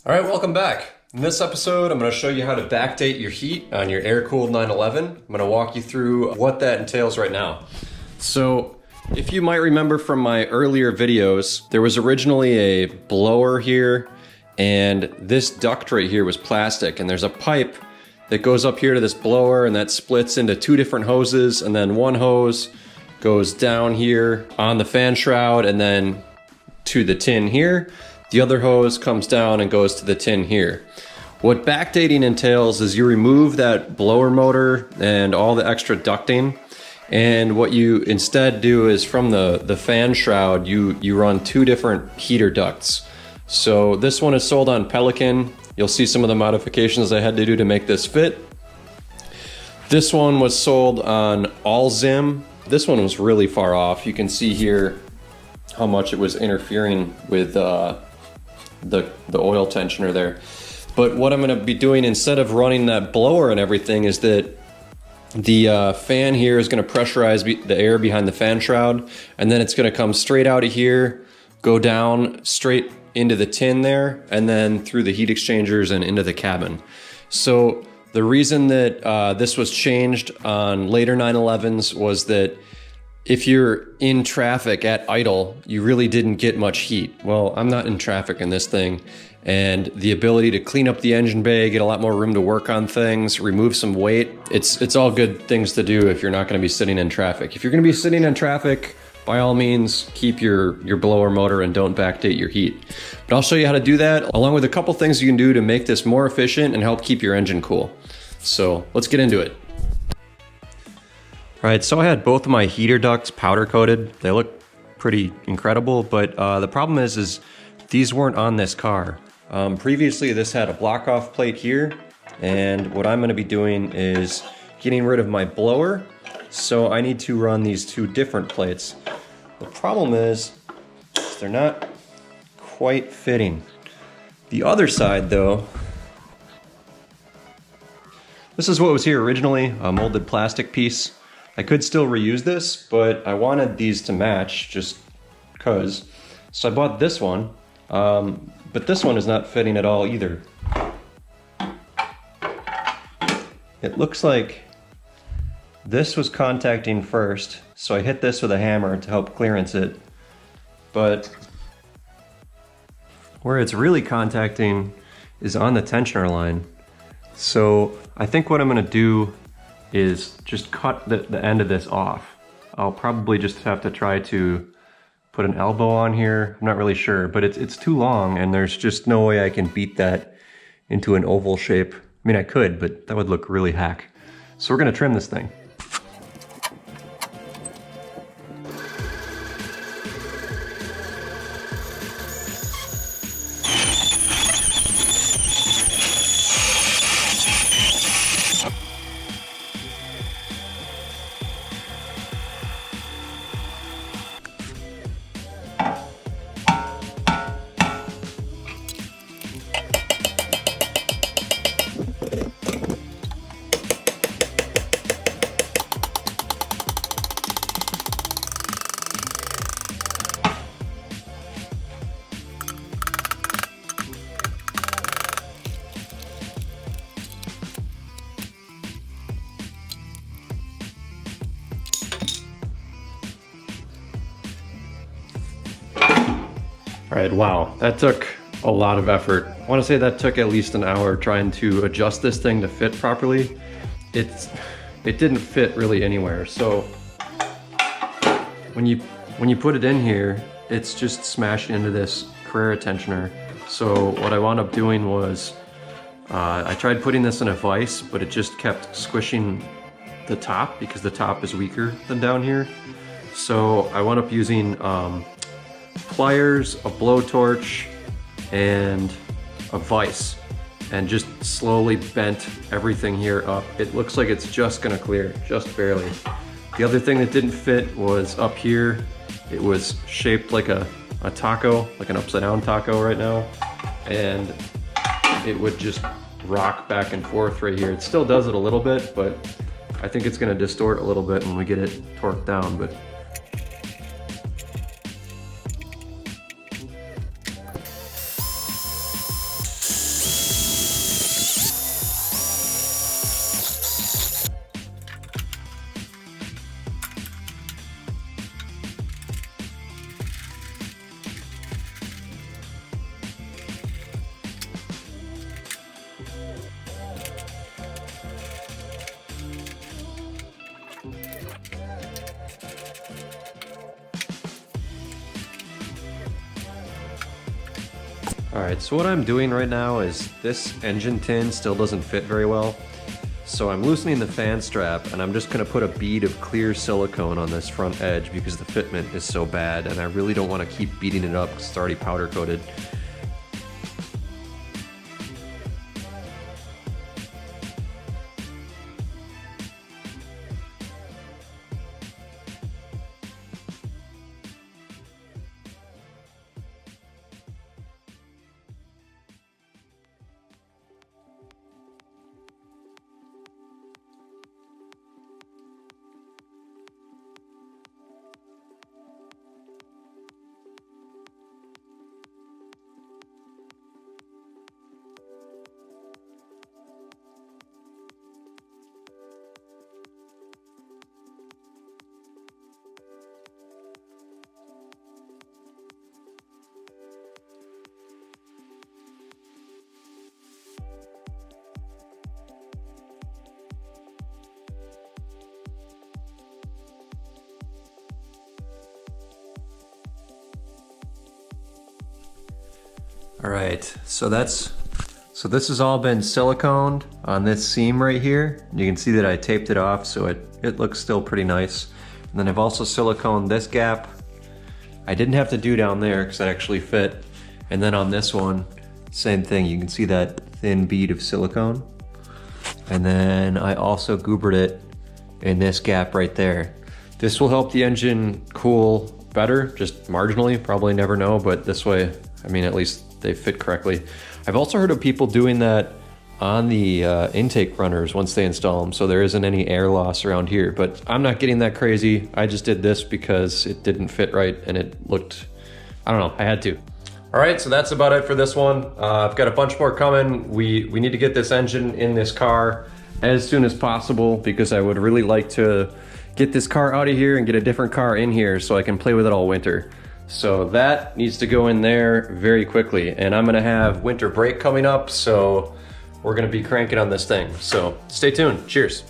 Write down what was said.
All right, welcome back. In this episode, I'm going to show you how to backdate your heat on your Aircooled 911. I'm going to walk you through what that entails right now. So, if you might remember from my earlier videos, there was originally a blower here, and this duct right here was plastic, and there's a pipe that goes up here to this blower, and that splits into two different hoses, and then one hose goes down here on the fan shroud and then to the tin here. The other hose comes down and goes to the tin here. What backdating entails is you remove that blower motor and all the extra ducting, and what you instead do is from the fan shroud, you run two different heater ducts. So this one is sold on Pelican. You'll see some of the modifications I had to do to make this fit. This one was sold on All Zim. This one was really far off. You can see here how much it was interfering with the oil tensioner there. But what I'm going to be doing instead of running that blower and everything is that the fan here is going to pressurize the air behind the fan shroud, and then it's going to come straight out of here, go down straight into the tin there, and then through the heat exchangers and into the cabin. So the reason that this was changed on later 911s was that if you're in traffic at idle, you really didn't get much heat. Well, I'm not in traffic in this thing, and the ability to clean up the engine bay, get a lot more room to work on things, remove some weight, it's all good things to do if you're not going to be sitting in traffic. If you're going to be sitting in traffic, by all means, keep your blower motor and don't backdate your heat. But I'll show you how to do that, along with a couple things you can do to make this more efficient and help keep your engine cool. So let's get into it. All right, so I had both of my heater ducts powder coated. They look pretty incredible, but the problem is these weren't on this car. Previously, this had a block off plate here, and what I'm gonna be doing is getting rid of my blower, so I need to run these two different plates. The problem is they're not quite fitting. The other side though, this is what was here originally, a molded plastic piece. I could still reuse this, but I wanted these to match just cause. So I bought this one, but this one is not fitting at all either. It looks like this was contacting first, so I hit this with a hammer to help clearance it. But where it's really contacting is on the tensioner line. So I think what I'm gonna do is just cut the end of this off. I'll probably just have to try to put an elbow on here. I'm not really sure, but it's too long and there's just no way I can beat that into an oval shape. I mean, I could, but that would look really hack. So we're gonna trim this thing. All right, wow, that took a lot of effort. I want to say that took at least an hour trying to adjust this thing to fit properly. It didn't fit really anywhere. So when you put it in here, it's just smashed into this Carrera tensioner. So what I wound up doing was I tried putting this in a vise, but it just kept squishing the top because the top is weaker than down here. So I wound up using pliers, a blowtorch, and a vise, and just slowly bent everything here up. It looks like it's just gonna clear, just barely. The other thing that didn't fit was up here. It was shaped like a taco, like an upside down taco right now, and it would just rock back and forth right here. It still does it a little bit, but I think it's gonna distort a little bit when we get it torqued down. But All right, so what I'm doing right now is this engine tin still doesn't fit very well. So I'm loosening the fan strap and I'm just gonna put a bead of clear silicone on this front edge because the fitment is so bad and I really don't wanna keep beating it up because it's already powder coated. All right, so this has all been siliconed on this seam right here. You can see that I taped it off, so it looks still pretty nice. And then I've also siliconed this gap. I didn't have to do down there because it actually fit. And then on this one, same thing. You can see that thin bead of silicone. And then I also goobered it in this gap right there. This will help the engine cool better, just marginally, probably never know, but this way, I mean, at least they fit correctly. I've also heard of people doing that on the intake runners once they install them, so there isn't any air loss around here, but I'm not getting that crazy. I just did this because it didn't fit right and it looked, I don't know, I had to. All right, so that's about it for this one. I've got a bunch more coming. We need to get this engine in this car as soon as possible because I would really like to get this car out of here and get a different car in here so I can play with it all winter. So that needs to go in there very quickly, and I'm gonna have winter break coming up, so we're gonna be cranking on this thing. So stay tuned, cheers.